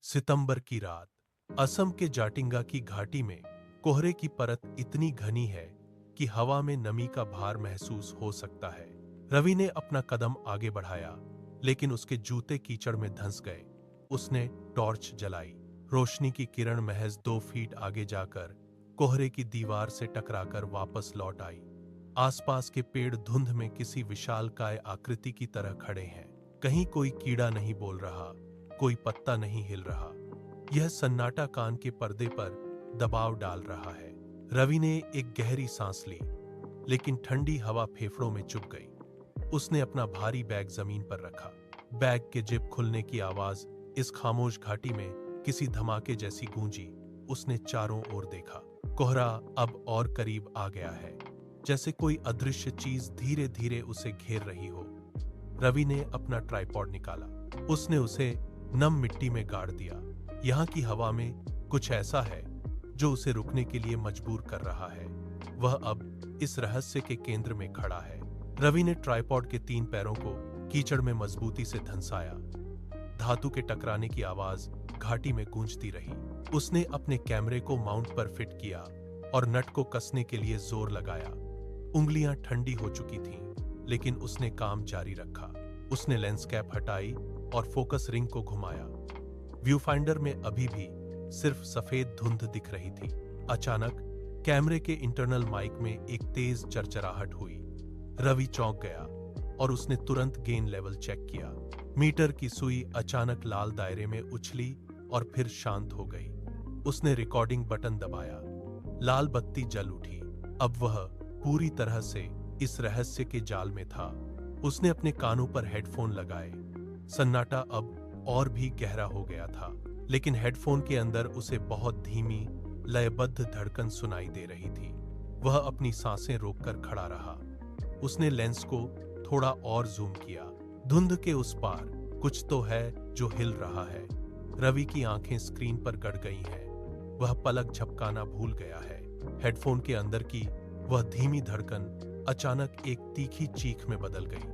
सितंबर की रात। असम के जाटिंगा की घाटी में कोहरे की परत इतनी घनी है कि हवा में नमी का भार महसूस हो सकता है। रवि ने अपना कदम आगे बढ़ाया, लेकिन उसके जूते कीचड़ में धंस गए। उसने टॉर्च जलाई। रोशनी की किरण महज 2 फीट आगे जाकर कोहरे की दीवार से टकराकर वापस लौट आई। आसपास के पेड़ धुंध में किसी विशालकाय आकृति की तरह खड़े हैं। कहीं कोई कीड़ा नहीं बोल रहा, कोई पत्ता नहीं हिल रहा। यह सन्नाटा कान के पर्दे पर दबाव डाल रहा है। रवि ने एक गहरी सांस ली, लेकिन ठंडी हवा फेफड़ों में चुभ गई। उसने अपना भारी बैग जमीन पर रखा। बैग के जिप खुलने की आवाज इस खामोश घाटी में किसी धमाके जैसी गूंजी। उसने चारों ओर देखा। कोहरा अब और करीब आ गया है, जैसे कोई अदृश्य चीज धीरे धीरे उसे घेर रही हो। रवि ने अपना ट्राइपॉड निकाला। उसने उसे नम मिट्टी में गाड़ दिया। यहाँ की हवा में कुछ ऐसा है जो उसे रुकने के लिए मजबूर कर रहा है। वह अब इस रहस्य के केंद्र में खड़ा है। रवि ने ट्राइपॉड के 3 पैरों को कीचड़ में मजबूती से धंसाया। धातु के टकराने की आवाज घाटी में गूंजती रही। उसने अपने कैमरे को माउंट पर फिट किया और नट को कसने के लिए जोर लगाया। उंगलियां ठंडी हो चुकी थीं, लेकिन उसने काम जारी रखा। उसने लेंस कैप हटाई और फोकस रिंग को घुमाया। व्यू फाइंडर में अभी भी सिर्फ सफेद धुंध दिख रही थी। अचानक कैमरे के इंटरनल माइक में एक तेज चरचराहट हुई। रवि चौंक गया और उसने तुरंत गेन लेवल चेक किया। मीटर की सुई अचानक लाल दायरे में उछली और फिर शांत हो गई। उसने रिकॉर्डिंग बटन दबाया। लाल बत्ती जल उठी। अब वह पूरी तरह से इस रहस्य के जाल में था। उसने अपने कानों पर हेडफोन लगाए। सन्नाटा अब और भी गहरा हो गया था, लेकिन हेडफोन के अंदर उसे बहुत धीमी लयबद्ध धड़कन सुनाई दे रही थी। वह अपनी सांसें रोककर खड़ा रहा। उसने लेंस को थोड़ा और जूम किया। धुंध के उस पार कुछ तो है जो हिल रहा है। रवि की आंखें स्क्रीन पर गड़ गई हैं। वह पलक झपकाना भूल गया है। हेडफोन के अंदर की वह धीमी धड़कन अचानक एक तीखी चीख में बदल गई।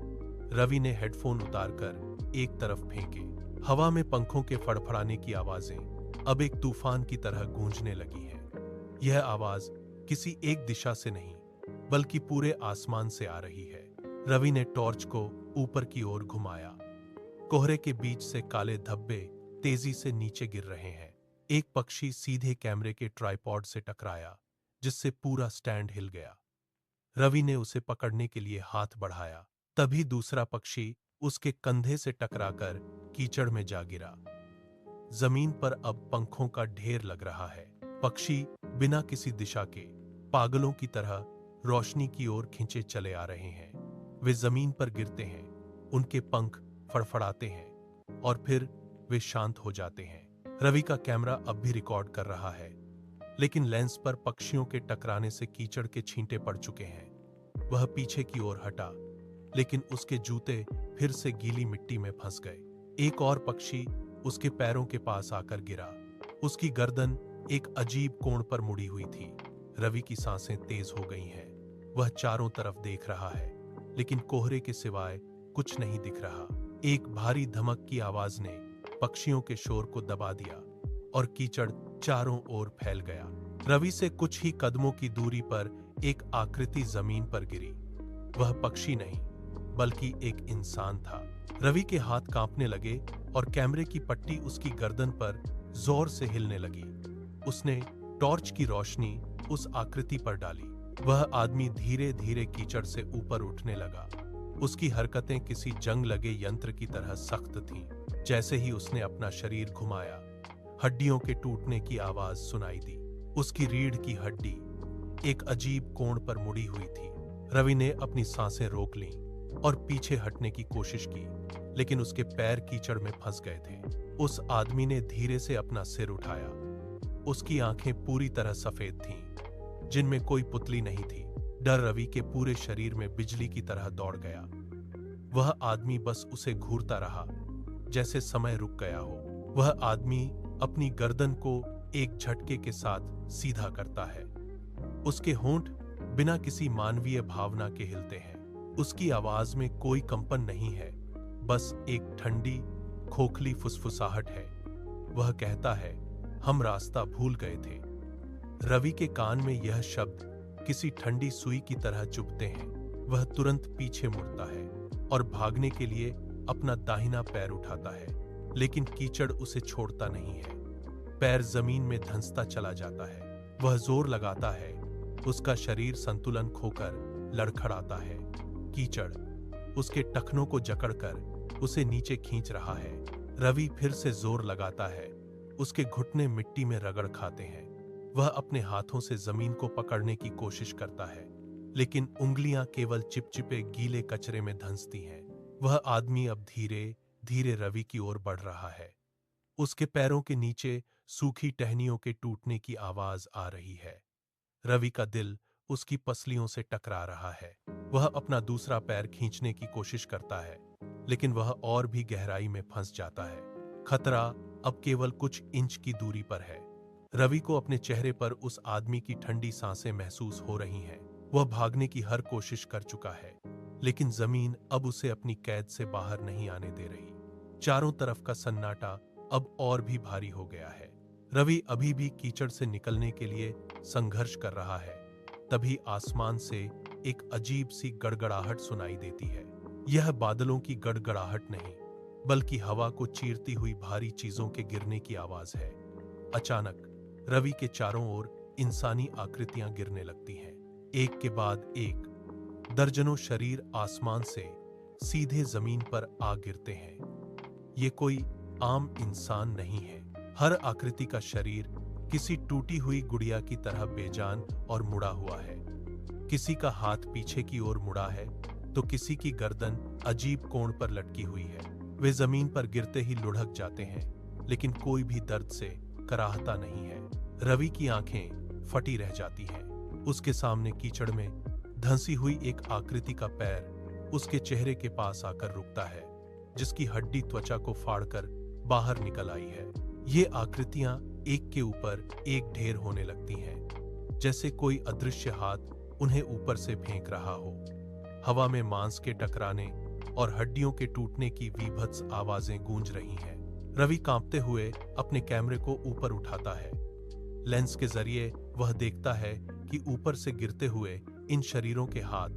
रवि ने हेडफोन उतारकर एक तरफ फेंके। हवा में पंखों के फड़फड़ाने की आवाजें अब एक तूफान की तरह गूंजने लगी हैं। यह आवाज किसी एक दिशा से नहीं, बल्कि पूरे आसमान से आ रही है। रवि ने टॉर्च को ऊपर की ओर घुमाया। कोहरे के बीच से काले धब्बे तेजी से नीचे गिर रहे हैं। एक पक्षी सीधे कैमरे के ट्राइपॉड से टकराया, जिससे पूरा स्टैंड हिल गया। रवि ने उसे पकड़ने के लिए हाथ बढ़ाया। तभी दूसरा पक्षी उसके कंधे से टकराकर कीचड़ में जा गिरा। जमीन पर अब पंखों का ढेर लग रहा है। पक्षी बिना किसी दिशा के पागलों की तरह रोशनी की ओर खींचे चले आ रहे हैं। वे जमीन पर गिरते हैं, उनके पंख फड़फड़ाते हैं और फिर वे शांत हो जाते हैं। रवि का कैमरा अब भी रिकॉर्ड कर रहा है, लेकिन लेंस पर पक्षियों के टकराने से कीचड़ के छींटे पड़ चुके हैं। वह पीछे की ओर हटा, लेकिन उसके जूते फिर से गीली मिट्टी में फंस गए। एक और पक्षी उसके पैरों के पास आकर गिरा। उसकी गर्दन एक अजीब कोण पर मुड़ी हुई थी। रवि की सांसें तेज हो गई हैं। वह चारों तरफ देख रहा है, लेकिन कोहरे के सिवाय कुछ नहीं दिख रहा। एक भारी धमक की आवाज ने पक्षियों के शोर को दबा दिया और कीचड़ चारों ओर फैल गया। रवि से कुछ ही कदमों की दूरी पर एक आकृति जमीन पर गिरी। वह पक्षी नहीं, बल्कि एक इंसान था। रवि के हाथ कांपने लगे और कैमरे की पट्टी उसकी गर्दन पर जोर से हिलने लगी। उसने टॉर्च की रोशनी उस आकृति पर डाली। वह आदमी धीरे धीरे कीचड़ से ऊपर उठने लगा। उसकी हरकतें किसी जंग लगे यंत्र की तरह सख्त थीं। जैसे ही उसने अपना शरीर घुमाया, हड्डियों के टूटने की आवाज सुनाई दी। उसकी रीढ़ की हड्डी एक अजीब कोण पर मुड़ी हुई थी। रवि ने अपनी सांसें रोक लीं और पीछे हटने की कोशिश की, लेकिन उसके पैर कीचड़ में फंस गए थे। उस आदमी ने धीरे से अपना सिर उठाया। उसकी आंखें पूरी तरह सफेद थीं, जिनमें कोई पुतली नहीं थी। डर रवि के पूरे शरीर में बिजली की तरह दौड़ गया। वह आदमी बस उसे घूरता रहा, जैसे समय रुक गया हो। वह आदमी अपनी गर्दन को एक झटके के साथ सीधा करता है। उसके होंठ बिना किसी मानवीय भावना के हिलते हैं। उसकी आवाज में कोई कंपन नहीं है, बस एक ठंडी खोखली फुसफुसाहट है। वह कहता है, हम रास्ता भूल गए थे। रवि के कान में यह शब्द किसी ठंडी सुई की तरह चुभते हैं। वह तुरंत पीछे मुड़ता है और भागने के लिए अपना दाहिना पैर उठाता है, लेकिन कीचड़ उसे छोड़ता नहीं है। पैर जमीन में धंसता चला जाता है। वह जोर लगाता है, उसका शरीर संतुलन खोकर लड़खड़ाता है। कीचड़ उसके टखनों को जकड़कर उसे नीचे खींच रहा है। रवि फिर से जोर लगाता है। उसके घुटने मिट्टी में रगड़ खाते हैं। वह अपने हाथों से जमीन को पकड़ने की कोशिश करता है, लेकिन उंगलियां केवल चिपचिपे गीले कचरे में धंसती हैं। वह आदमी अब धीरे धीरे रवि की ओर बढ़ रहा है। उसके पैरों के नीचे सूखी टहनियों के टूटने की आवाज आ रही है। रवि का दिल उसकी पसलियों से टकरा रहा है। वह अपना दूसरा पैर खींचने की कोशिश करता है, लेकिन वह और भी गहराई में फंस जाता है। खतरा अब केवल कुछ इंच की दूरी पर है। रवि को अपने चेहरे पर उस आदमी की ठंडी सांसें महसूस हो रही हैं। वह भागने की हर कोशिश कर चुका है, लेकिन जमीन अब उसे अपनी कैद से बाहर नहीं आने दे रही। चारों तरफ का सन्नाटा अब और भी भारी हो गया है। रवि अभी भी कीचड़ से निकलने के लिए संघर्ष कर रहा है। तभी आसमान से एक अजीब सी गड़गड़ाहट सुनाई देती है। यह बादलों की गड़गड़ाहट नहीं, बल्कि हवा को चीरती हुई भारी चीजों के गिरने की आवाज है। अचानक रवि के चारों ओर इंसानी आकृतियां गिरने लगती हैं, एक के बाद एक। दर्जनों शरीर आसमान से सीधे जमीन पर आ गिरते हैं। ये कोई आम इंसान नहीं है। हर आकृति का शरीर किसी टूटी हुई गुड़िया की तरह बेजान और मुड़ा हुआ है। किसी का हाथ पीछे की ओर मुड़ा है, तो किसी की गर्दन अजीब कोण पर लटकी हुई है। वे जमीन पर गिरते ही लुढ़क जाते हैं, लेकिन कोई भी दर्द से कराहता नहीं है। रवि की आंखें फटी रह जाती हैं। उसके सामने कीचड़ में धंसी हुई एक आकृति का पैर उसके चेहरे के पास आकर रुकता है, जिसकी हड्डी त्वचा को फाड़कर बाहर निकल आई है। ये आकृतियां एक के ऊपर एक ढेर होने लगती हैं, जैसे कोई अदृश्य हाथ उन्हें ऊपर से फेंक रहा हो। हवा में मांस के टकराने और हड्डियों के टूटने की वीभत्स आवाजें गूंज रही हैं। रवि कांपते हुए अपने कैमरे को ऊपर उठाता है। लेंस के जरिए वह देखता है कि ऊपर से गिरते हुए इन शरीरों के हाथ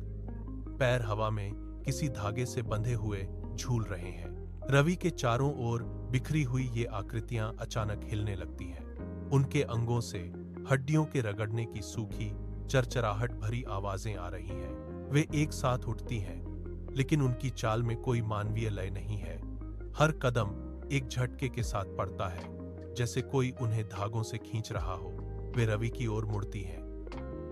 पैर हवा में किसी धागे से बंधे हुए झूल रहे हैं। रवि के चारों ओर बिखरी हुई ये आकृतियां अचानक हिलने लगती हैं। उनके अंगों से हड्डियों के रगड़ने की सूखी चरचराहट भरी आवाजें आ रही हैं। वे एक साथ उठती हैं, लेकिन उनकी चाल में कोई मानवीय लय नहीं है। हर कदम एक झटके के साथ पड़ता है, जैसे कोई उन्हें धागों से खींच रहा हो। वे रवि की ओर मुड़ती हैं।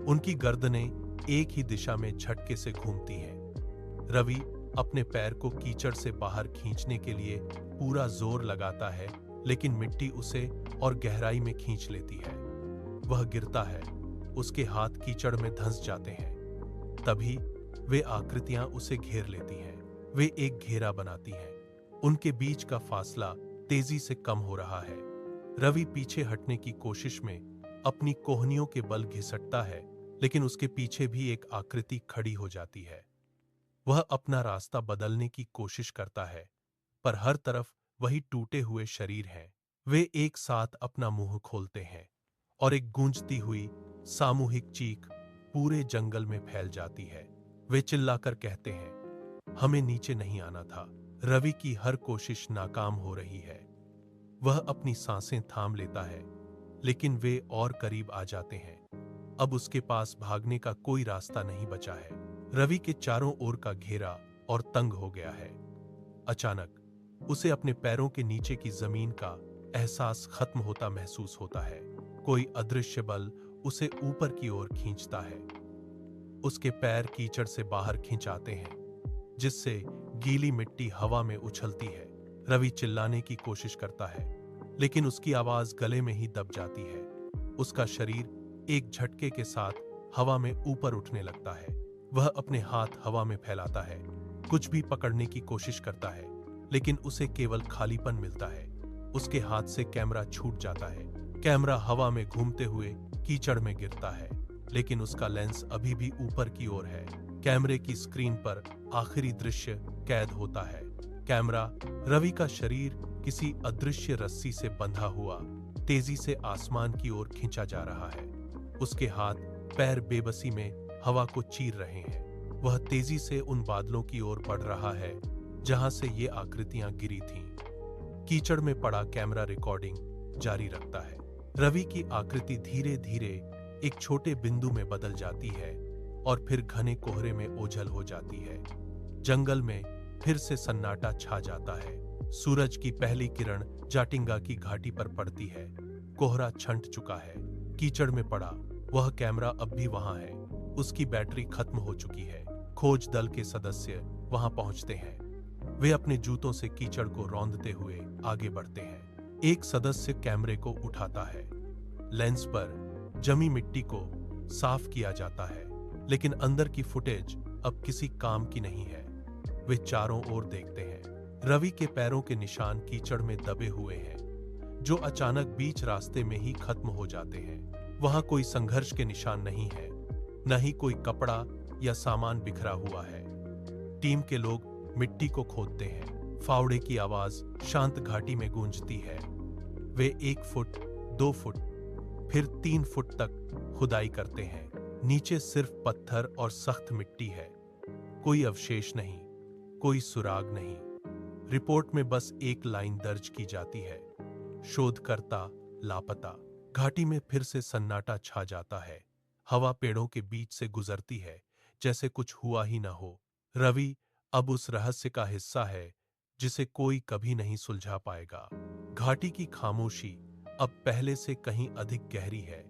उनकी गर्दनें एक ही दिशा में झटके से घूमती हैं। रवि अपने पैर को कीचड़ से बाहर खींचने के लिए पूरा जोर लगाता है, लेकिन मिट्टी उसे और गहराई में खींच लेती है। वह गिरता है, उसके हाथ कीचड़ में धंस जाते हैं। तभी वे आकृतियां उसे घेर लेती हैं। वे एक घेरा बनाती हैं। उनके बीच का फासला तेजी से कम हो रहा है। रवि पीछे हटने की कोशिश में अपनी कोहनियों के बल घिसटता है, लेकिन उसके पीछे भी एक आकृति खड़ी हो जाती है। वह अपना रास्ता बदलने की कोशिश करता है, पर हर तरफ वही टूटे हुए शरीर हैं। वे एक साथ अपना मुंह खोलते हैं और एक गूंजती हुई सामूहिक चीख पूरे जंगल में फैल जाती है। वे चिल्लाकर कहते हैं, हमें नीचे नहीं आना था। रवि की हर कोशिश नाकाम हो रही है। वह अपनी सांसें थाम लेता है, लेकिन वे और करीब आ जाते हैं। अब उसके पास भागने का कोई रास्ता नहीं बचा है। रवि के चारों ओर का घेरा और तंग हो गया है। अचानक उसे अपने पैरों के नीचे की जमीन का एहसास खत्म होता महसूस होता है। कोई अदृश्य बल उसे ऊपर की ओर खींचता है। उसके पैर कीचड़ से बाहर खिंचाते हैं, जिससे गीली मिट्टी हवा में उछलती है। रवि चिल्लाने की कोशिश करता है, लेकिन उसकी आवाज गले में ही दब जाती है। उसका शरीर एक झटके के साथ हवा में ऊपर उठने लगता है। वह अपने हाथ हवा में फैलाता है, कुछ भी पकड़ने की कोशिश करता है, लेकिन उसे केवल खालीपन मिलता है। उसके हाथ से कैमरा छूट जाता है। कैमरा हवा में घूमते हुए कीचड़ में गिरता है, लेकिन उसका लेंस अभी भी ऊपर की ओर है। कैमरे की स्क्रीन पर आखिरी दृश्य कैद होता है। कैमरा रवि का शरीर किसी अदृश्य रस्सी से बंधा हुआ तेजी से आसमान की ओर खींचा जा रहा है। उसके हाथ पैर बेबसी में हवा को चीर रहे हैं। वह तेजी से उन बादलों की ओर बढ़ रहा है जहां से ये आकृतियां गिरी थीं। कीचड़ में पड़ा कैमरा रिकॉर्डिंग जारी रखता है। रवि की आकृति धीरे धीरे एक छोटे बिंदु में बदल जाती है और फिर घने कोहरे में ओझल हो जाती है। जंगल में फिर से सन्नाटा छा जाता है। सूरज की पहली किरण जाटिंगा की घाटी पर पड़ती है। कोहरा छंट चुका है। कीचड़ में पड़ा वह कैमरा अब भी वहां है। उसकी बैटरी खत्म हो चुकी है। खोज दल के सदस्य वहां पहुंचते हैं। वे अपने जूतों से कीचड़ को रौंदते हुए आगे बढ़ते हैं। एक सदस्य कैमरे को उठाता है। लेंस पर जमी मिट्टी को साफ किया जाता है, लेकिन अंदर की फुटेज अब किसी काम की नहीं है। वे चारों ओर देखते हैं। रवि के पैरों के निशान कीचड़ में दबे हुए हैं, जो अचानक बीच रास्ते में ही खत्म हो जाते हैं। वहां कोई संघर्ष के निशान नहीं है, न ही कोई कपड़ा या सामान बिखरा हुआ है। टीम के लोग मिट्टी को खोदते हैं। फावड़े की आवाज शांत घाटी में गूंजती है। वे 1 फुट, 2 फुट, फिर 3 फुट तक खुदाई करते हैं। नीचे सिर्फ पत्थर और सख्त मिट्टी है। कोई अवशेष नहीं, कोई सुराग नहीं। रिपोर्ट में बस एक लाइन दर्ज की जाती है, शोधकर्ता लापता। घाटी में फिर से सन्नाटा छा जाता है। हवा पेड़ों के बीच से गुजरती है, जैसे कुछ हुआ ही ना हो। रवि अब उस रहस्य का हिस्सा है जिसे कोई कभी नहीं सुलझा पाएगा। घाटी की खामोशी अब पहले से कहीं अधिक गहरी है।